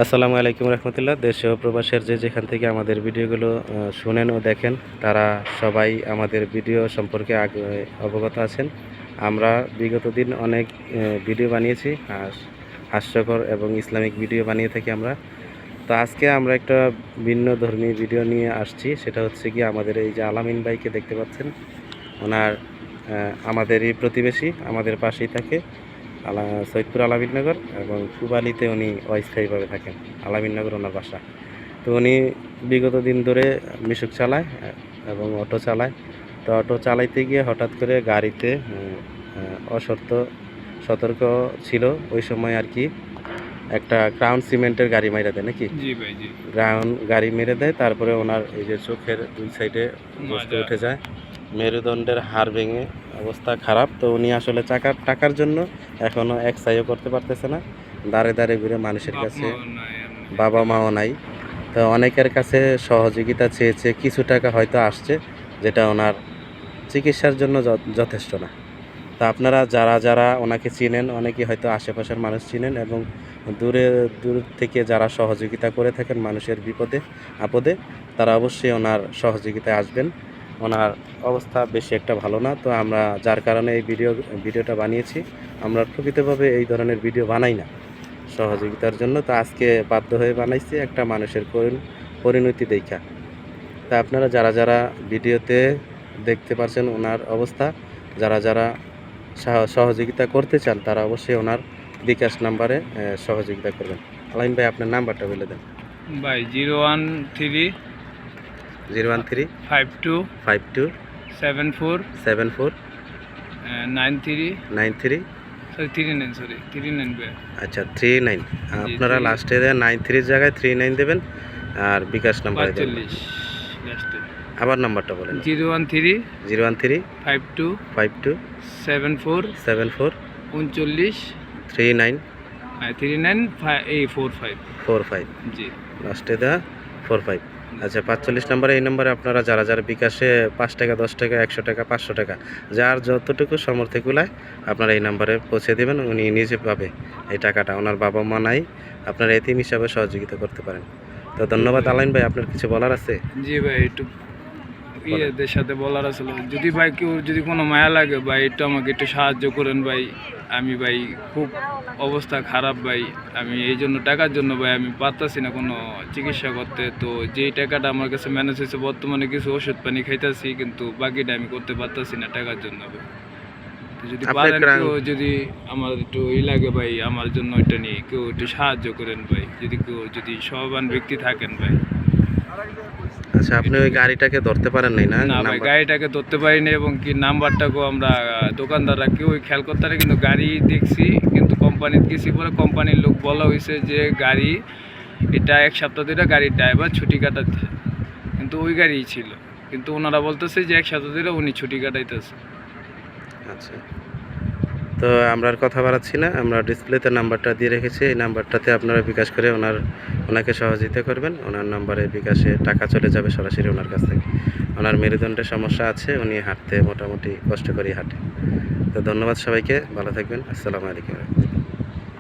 আসসালামু আলাইকুম রহমতুল্লাহ। দেশ ও প্রবাসের যে যেখান থেকে আমাদের ভিডিওগুলো শুনেন ও দেখেন, তারা সবাই আমাদের ভিডিও সম্পর্কে অবগত আছেন। আমরা বিগত দিন অনেক ভিডিও বানিয়েছি, হাস্যকর এবং ইসলামিক ভিডিও বানিয়ে থাকি আমরা। তো আজকে আমরা একটা ভিন্ন ধর্মী ভিডিও নিয়ে আসছি। সেটা হচ্ছে কি, আমাদের এই যে আলামিন ভাইকে দেখতে পাচ্ছেন, ওনার আমাদেরই প্রতিবেশী, আমাদের পাশেই থাকে সৈয়দপুর আলামিননগর, এবং পূবালীতে উনি অস্থায়ীভাবে থাকেন। আলামিননগর ওনার বাসা। তো উনি বিগত দিন ধরে মিশুক চালায় এবং অটো চালায়। তো অটো চালাইতে গিয়ে হঠাৎ করে গাড়িতে সতর্ক ছিল ওই সময় আর কি, একটা ক্রাউন সিমেন্টের গাড়ি মেরে দেয় নাকি? জি ভাই, জি। ক্রাউন গাড়ি মেরে দেয়, তারপরে ওনার এই যে চোখের দুই সাইডে গোস্ত উঠে যায়, মেরুদণ্ডের হাড় ভেঙে অবস্থা খারাপ। তো উনি আসলে টাকার জন্য এখনও এক্সারসাইজও করতে পারতেছে না, দাঁড়ে দাঁড়ে ঘুরে মানুষের কাছে। বাবা মাও নাই। তো অনেকের কাছে সহযোগিতা চেয়েছে, কিছু টাকা হয়তো আসছে, যেটা ওনার চিকিৎসার জন্য যথেষ্ট না। তা আপনারা যারা ওনাকে চিনেন, অনেকেই হয়তো আশেপাশের মানুষ চিনেন, এবং দূর থেকে যারা সহযোগিতা করে থাকেন মানুষের বিপদে আপদে, তারা অবশ্যই ওনার সহযোগিতায় আসবেন। ওনার অবস্থা বেশি একটা ভালো না। তো আমরা যার কারণে এই ভিডিওটা বানিয়েছি। আমরা প্রকৃতভাবে এই ধরনের ভিডিও বানাই না সহযোগিতার জন্য। তো আজকে বাধ্য হয়ে বানাইছি, একটা মানুষের পরিণতি দেখা। তা আপনারা যারা ভিডিওতে দেখতে পাচ্ছেন ওনার অবস্থা, যারা সহযোগিতা করতে চান, তারা অবশ্যই ওনার বিকাশ নাম্বারে সহযোগিতা করবেন। আলাইন ভাই, আপনার নাম্বারটা বলে দেন ভাই। 013 013 52 52 74 74 93 93 39 ভাই। আচ্ছা, 39। আপনারা লাস্টে 93 জায়গায় 39 দেবেন, আর বিকাশ নাম্বারে দেবেন 45 লাস্টে। আবার নাম্বারটা বলেন। 013 013 52 52 74 74 39 39 45 45 জি। লাস্টে 45। আচ্ছা, 45 নাম্বারে, এই নাম্বারে আপনারা যারা বিকাশে 5 টাকা, 10 টাকা, 100 টাকা, 500 টাকা, যার যতটুকু সামর্থ্য কুলায় আপনারা এই নাম্বারে পৌঁছে দেবেন। উনি নিজে পাবে এই টাকাটা, ওনার বাবা মা নাই, আপনারা এতিম হিসাবে সহযোগিতা করতে পারেন। তো ধন্যবাদ আলাইন ভাই, আপনার কিছু বলার আছে? জি ভাই, একটু এদের সাথে বলার আসলে, যদি ভাই কেউ যদি কোনো মায়া লাগে ভাই, একটু আমাকে একটু সাহায্য করেন ভাই। আমি ভাই খুব অবস্থা খারাপ ভাই। আমি এই জন্য টাকার জন্য ভাই আমি পারতাছি না কোনো চিকিৎসা করতে। তো যেই টাকাটা আমার কাছে ম্যানেজ হয়েছে, বর্তমানে কিছু ওষুধ পানি খাইতেছি, কিন্তু বাকিটা আমি করতে পারতাছি না টাকার জন্য ভাই। তো যদি পারেন কেউ, যদি আমার একটু লাগে ভাই, আমার জন্য এটা নিয়ে কেউ একটু সাহায্য করেন ভাই, যদি সহবান ব্যক্তি থাকেন ভাই। আচ্ছা, আপনি ওই গাড়িটাকে ধরতে পারেন নাই? না ভাই, গাড়িটাকে ধরতে পারিনি, এবং কি নাম্বারটাকেও আমরা দোকানদাররা কেউ খেয়াল করতে পারে, কিন্তু গাড়ি দেখছি, কিন্তু কোম্পানিতে গেছি পরে কোম্পানির লোক বলা হয়েছে যে গাড়ি এটা 1 সপ্তাহ ধরে গাড়ির ড্রাইভার ছুটি কাটাচ্ছে, কিন্তু ওই গাড়িই ছিল, কিন্তু ওনারা বলতেছে যে 1 সপ্তাহ ধরে উনি ছুটি কাটাইতেছে। আচ্ছা, তো আমরা আর কথা বাড়াচ্ছি না, আমরা ডিসপ্লেতে নাম্বারটা দিয়ে রেখেছি। এই নাম্বারটাতে আপনারা বিকাশ করে ওনাকে সহযোগিতা করবেন। ওনার নাম্বারে বিকাশে টাকা চলে যাবে সরাসরি ওনার কাছ থেকে। ওনার মেরুদণ্ডের সমস্যা আছে, উনি হাঁটতে মোটামুটি কষ্ট করেই হাঁটে। তো ধন্যবাদ সবাইকে, ভালো থাকবেন। আসসালামু আলাইকুম।